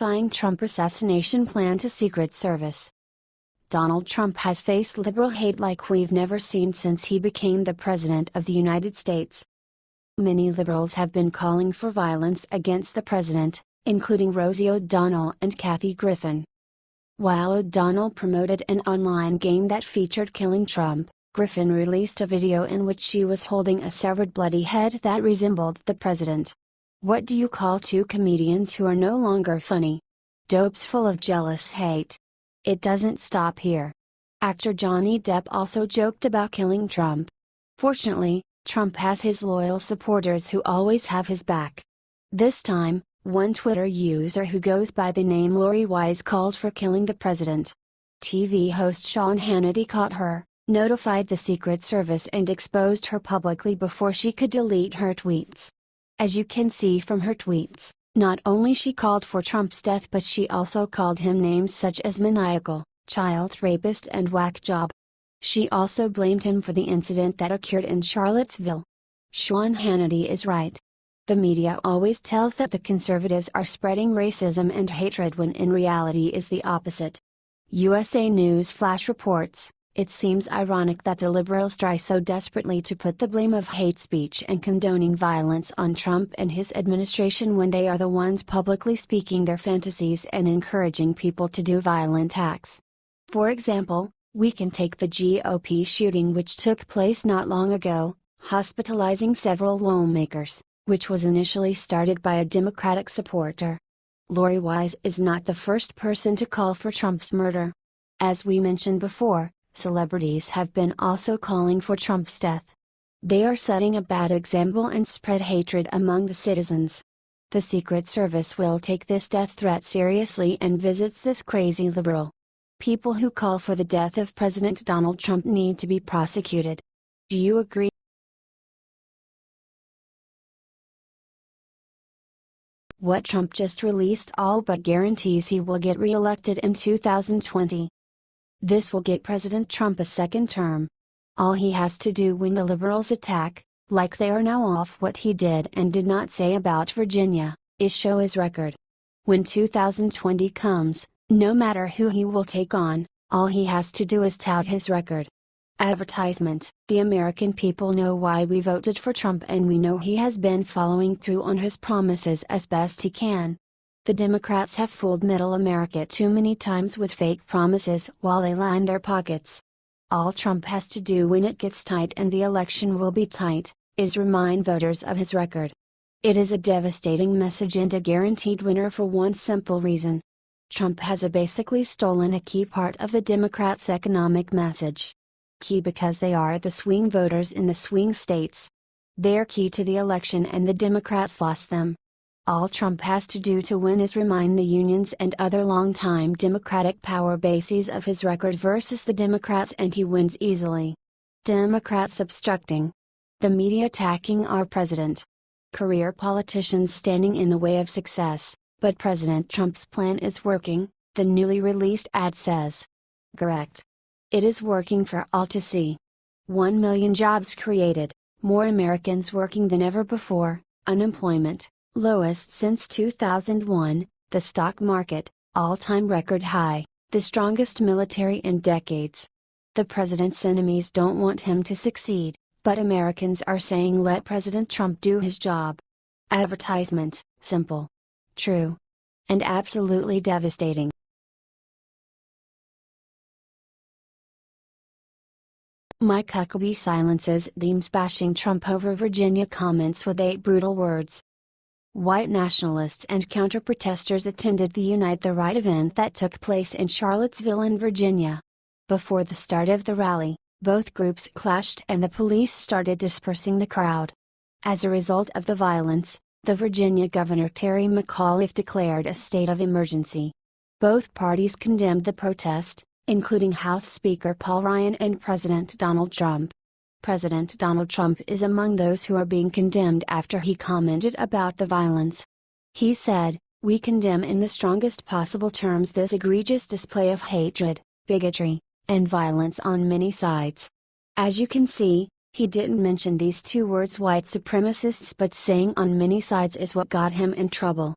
Horrifying Trump assassination plan to Secret Service. Donald Trump has faced liberal hate like we've never seen since he became the President of the United States. Many liberals have been calling for violence against the president, including Rosie O'Donnell and Kathy Griffin. While O'Donnell promoted an online game that featured killing Trump, Griffin released a video in which she was holding a severed bloody head that resembled the president. What do you call two comedians who are no longer funny? Dopes full of jealous hate. It doesn't stop here. Actor Johnny Depp also joked about killing Trump. Fortunately, Trump has his loyal supporters who always have his back. This time, one Twitter user who goes by the name Lori Wise called for killing the president. TV host Sean Hannity caught her, notified the Secret Service and exposed her publicly before she could delete her tweets. As you can see from her tweets, not only she called for Trump's death but she also called him names such as maniacal, child rapist and whack job. She also blamed him for the incident that occurred in Charlottesville. Sean Hannity is right. The media always tells that the conservatives are spreading racism and hatred when in reality is the opposite. USA News Flash reports, it seems ironic that the liberals try so desperately to put the blame of hate speech and condoning violence on Trump and his administration when they are the ones publicly speaking their fantasies and encouraging people to do violent acts. For example, we can take the GOP shooting which took place not long ago, hospitalizing several lawmakers, which was initially started by a Democratic supporter. Lori Wise is not the first person to call for Trump's murder. As we mentioned before, celebrities have been also calling for Trump's death. They are setting a bad example and spread hatred among the citizens. The Secret Service will take this death threat seriously and visits this crazy liberal. People who call for the death of President Donald Trump need to be prosecuted. Do you agree? What Trump just released all but guarantees he will get re-elected in 2020. This will get President Trump a second term. All he has to do when the liberals attack, like they are now off what he did and did not say about Virginia, is show his record. When 2020 comes, no matter who he will take on, all he has to do is tout his record. Advertisement: the American people know why we voted for Trump and we know he has been following through on his promises as best he can. The Democrats have fooled middle America too many times with fake promises while they line their pockets. All Trump has to do when it gets tight, and the election will be tight, is remind voters of his record. It is a devastating message and a guaranteed winner for one simple reason. Trump has basically stolen a key part of the Democrats' economic message. Key because they are the swing voters in the swing states. They're key to the election and the Democrats lost them. All Trump has to do to win is remind the unions and other longtime Democratic power bases of his record versus the Democrats and he wins easily. Democrats obstructing. The media attacking our president. Career politicians standing in the way of success, but President Trump's plan is working, the newly released ad says. Correct. It is working for all to see. 1 million jobs created, more Americans working than ever before, unemployment lowest since 2001, the stock market, all-time record high, the strongest military in decades. The president's enemies don't want him to succeed, but Americans are saying let President Trump do his job. Advertisement: simple, true, and absolutely devastating. Mike Huckabee silences Deems bashing Trump over Virginia comments with 8 brutal words. White nationalists and counter-protesters attended the Unite the Right event that took place in Charlottesville in Virginia. Before the start of the rally, both groups clashed and the police started dispersing the crowd. As a result of the violence, the Virginia Governor Terry McAuliffe declared a state of emergency. Both parties condemned the protest, including House Speaker Paul Ryan and President Donald Trump. President Donald Trump is among those who are being condemned after he commented about the violence. He said, "We condemn in the strongest possible terms this egregious display of hatred, bigotry, and violence on many sides." As you can see, he didn't mention these 2 words white supremacists, but saying on many sides is what got him in trouble.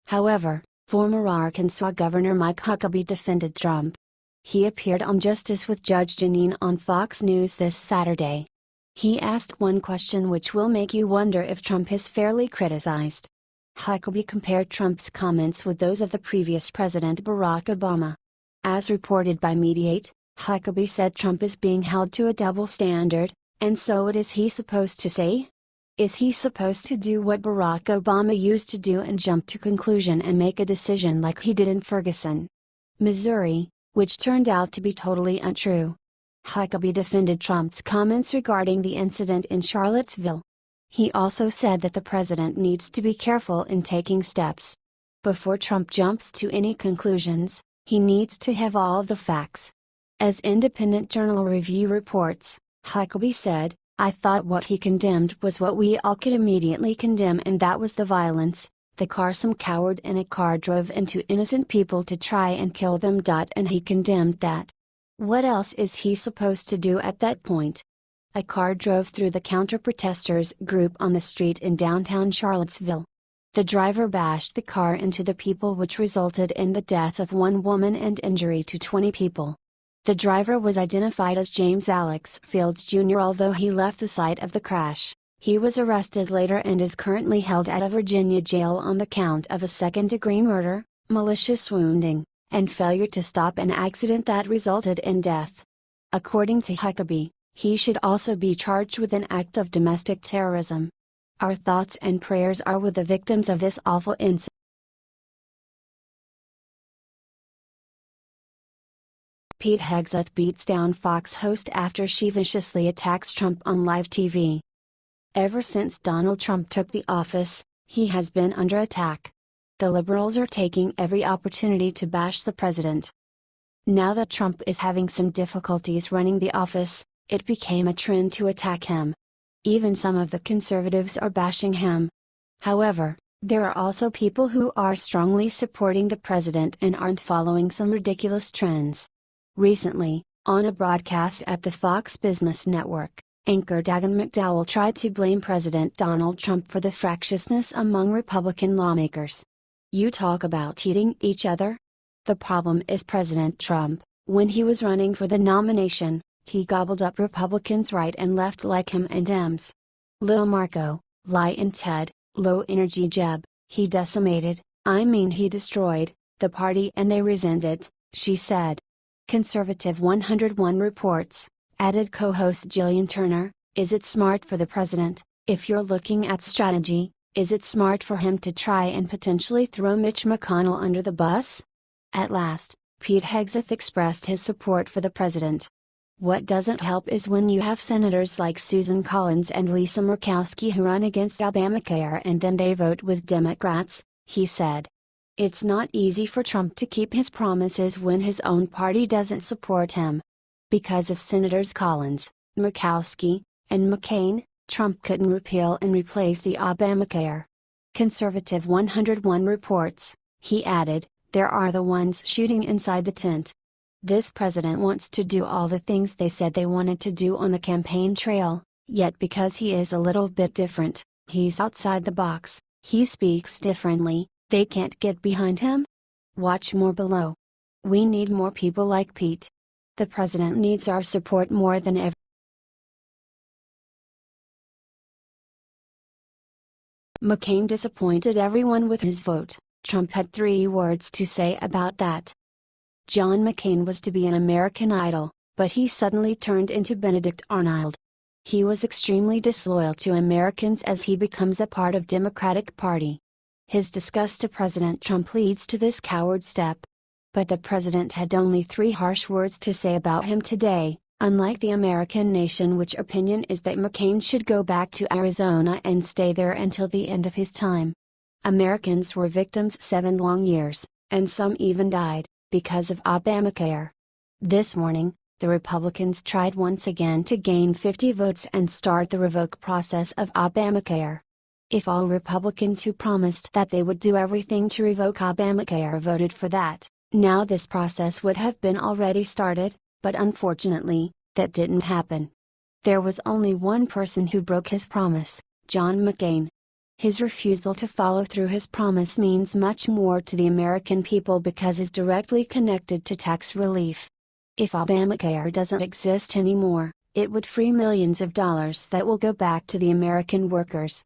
However, Former Arkansas Governor Mike Huckabee defended Trump. He appeared on Justice with Judge Jeanine on Fox News this Saturday. He asked one question which will make you wonder if Trump is fairly criticized. Huckabee compared Trump's comments with those of the previous President Barack Obama. As reported by Mediate, Huckabee said Trump is being held to a double standard, and so what is he supposed to say? Is he supposed to do what Barack Obama used to do and jump to conclusion and make a decision like he did in Ferguson, Missouri, which turned out to be totally untrue? Huckabee defended Trump's comments regarding the incident in Charlottesville. He also said that the president needs to be careful in taking steps. Before Trump jumps to any conclusions, he needs to have all of the facts. As Independent Journal Review reports, Huckabee said, "I thought what he condemned was what we all could immediately condemn, and that was the violence, the car some coward in a car drove into innocent people to try and kill them. And he condemned that. What else is he supposed to do at that point? A car drove through the counter-protesters group on the street in downtown Charlottesville. The driver bashed the car into the people, which resulted in the death of one woman and injury to 20 people. The driver was identified as James Alex Fields Jr. Although he left the site of the crash, he was arrested later and is currently held at a Virginia jail on the count of a second-degree murder, malicious wounding, and failure to stop an accident that resulted in death. According to Huckabee, he should also be charged with an act of domestic terrorism. Our thoughts and prayers are with the victims of this awful incident." Pete Hegseth beats down Fox host after she viciously attacks Trump on live TV. Ever since Donald Trump took the office, he has been under attack. The liberals are taking every opportunity to bash the president. Now that Trump is having some difficulties running the office, it became a trend to attack him. Even some of the conservatives are bashing him. However, there are also people who are strongly supporting the president and aren't following some ridiculous trends. Recently, on a broadcast at the Fox Business Network, anchor Dagan McDowell tried to blame President Donald Trump for the fractiousness among Republican lawmakers. "You talk about eating each other? The problem is President Trump. When he was running for the nomination, he gobbled up Republicans right and left like him and Dems. Little Marco, Lyin' Ted, Low Energy Jeb, he decimated, he destroyed, the party and they resent it," she said. Conservative 101 reports, added co-host Jillian Turner, "Is it smart for the president, if you're looking at strategy, is it smart for him to try and potentially throw Mitch McConnell under the bus?" At last, Pete Hegseth expressed his support for the president. "What doesn't help is when you have senators like Susan Collins and Lisa Murkowski who run against Obamacare and then they vote with Democrats," he said. "It's not easy for Trump to keep his promises when his own party doesn't support him. Because of Senators Collins, Murkowski, and McCain, Trump couldn't repeal and replace the Obamacare." Conservative 101 reports, he added, "There are the ones shooting inside the tent. This president wants to do all the things they said they wanted to do on the campaign trail, yet because he is a little bit different, he's outside the box, he speaks differently, they can't get behind him." Watch more below. We need more people like Pete. The president needs our support more than ever. McCain disappointed everyone with his vote. Trump had 3 words to say about that. John McCain was to be an American Idol, but he suddenly turned into Benedict Arnold. He was extremely disloyal to Americans as he becomes a part of Democratic Party. His disgust to President Trump leads to this coward step. But the president had only 3 harsh words to say about him today, unlike the American nation, which opinion is that McCain should go back to Arizona and stay there until the end of his time. Americans were victims 7 long years, and some even died, because of Obamacare. This morning, the Republicans tried once again to gain 50 votes and start the revoke process of Obamacare. If all Republicans who promised that they would do everything to revoke Obamacare voted for that, now this process would have been already started, but unfortunately, that didn't happen. There was only one person who broke his promise, John McCain. His refusal to follow through his promise means much more to the American people because it's directly connected to tax relief. If Obamacare doesn't exist anymore, it would free millions of dollars that will go back to the American workers.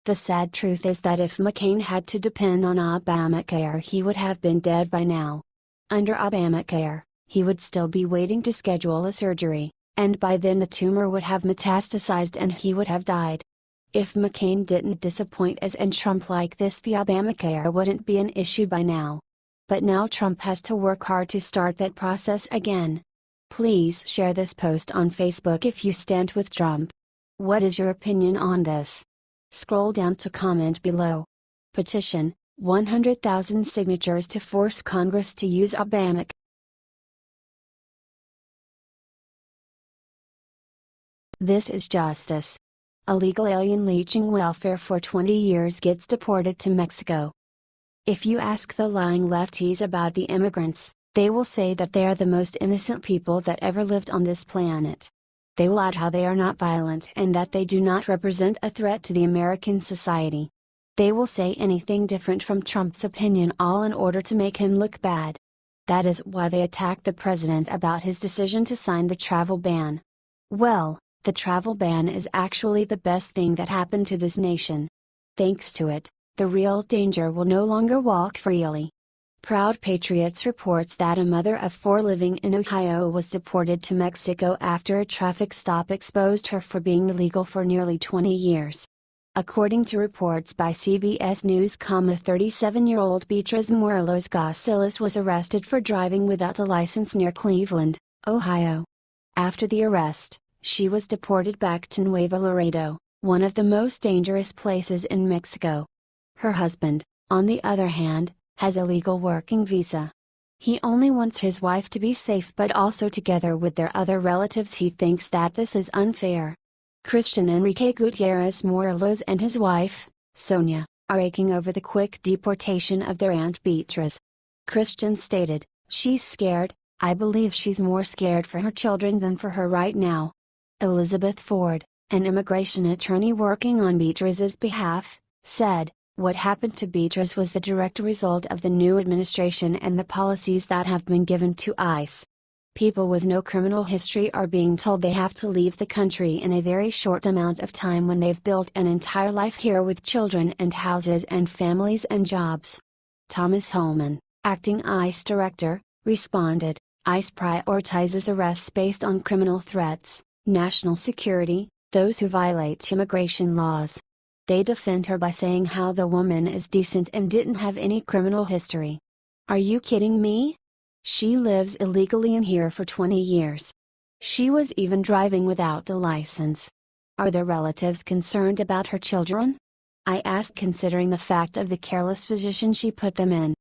The sad truth is that if McCain had to depend on Obamacare, he would have been dead by now. Under Obamacare, he would still be waiting to schedule a surgery, and by then the tumor would have metastasized and he would have died. If McCain didn't disappoint us and Trump like this, the Obamacare wouldn't be an issue by now. But now Trump has to work hard to start that process again. Please share this post on Facebook if you stand with Trump. What is your opinion on this? Scroll down to comment below. Petition, 100,000 signatures to force Congress to use Obamacare. This is justice. Illegal alien leeching welfare for 20 years gets deported to Mexico. If you ask the lying lefties about the immigrants, they will say that they are the most innocent people that ever lived on this planet. They will add how they are not violent and that they do not represent a threat to the American society. They will say anything different from Trump's opinion, all in order to make him look bad. That is why they attacked the president about his decision to sign the travel ban. Well, the travel ban is actually the best thing that happened to this nation. Thanks to it, the real danger will no longer walk freely. Proud Patriots reports that a mother of 4 living in Ohio was deported to Mexico after a traffic stop exposed her for being illegal for nearly 20 years. According to reports by CBS News, 37-year-old Beatriz Morelos Garcilas was arrested for driving without a license near Cleveland, Ohio. After the arrest, she was deported back to Nuevo Laredo, one of the most dangerous places in Mexico. Her husband, on the other hand, has a legal working visa. He only wants his wife to be safe, but also together with their other relatives. He thinks that this is unfair. Christian Enrique Gutierrez Morelos and his wife, Sonia, are aching over the quick deportation of their Aunt Beatriz. Christian stated, "She's scared. I believe she's more scared for her children than for her right now." Elizabeth Ford, an immigration attorney working on Beatriz's behalf, said, "What happened to Beatriz was the direct result of the new administration and the policies that have been given to ICE. People with no criminal history are being told they have to leave the country in a very short amount of time when they've built an entire life here with children and houses and families and jobs." Thomas Holman, acting ICE director, responded, "ICE prioritizes arrests based on criminal threats, national security, those who violate immigration laws. They defend her by saying how the woman is decent and didn't have any criminal history. Are you kidding me? She lives illegally in here for 20 years. She was even driving without a license. Are the relatives concerned about her children? I ask, considering the fact of the careless position she put them in.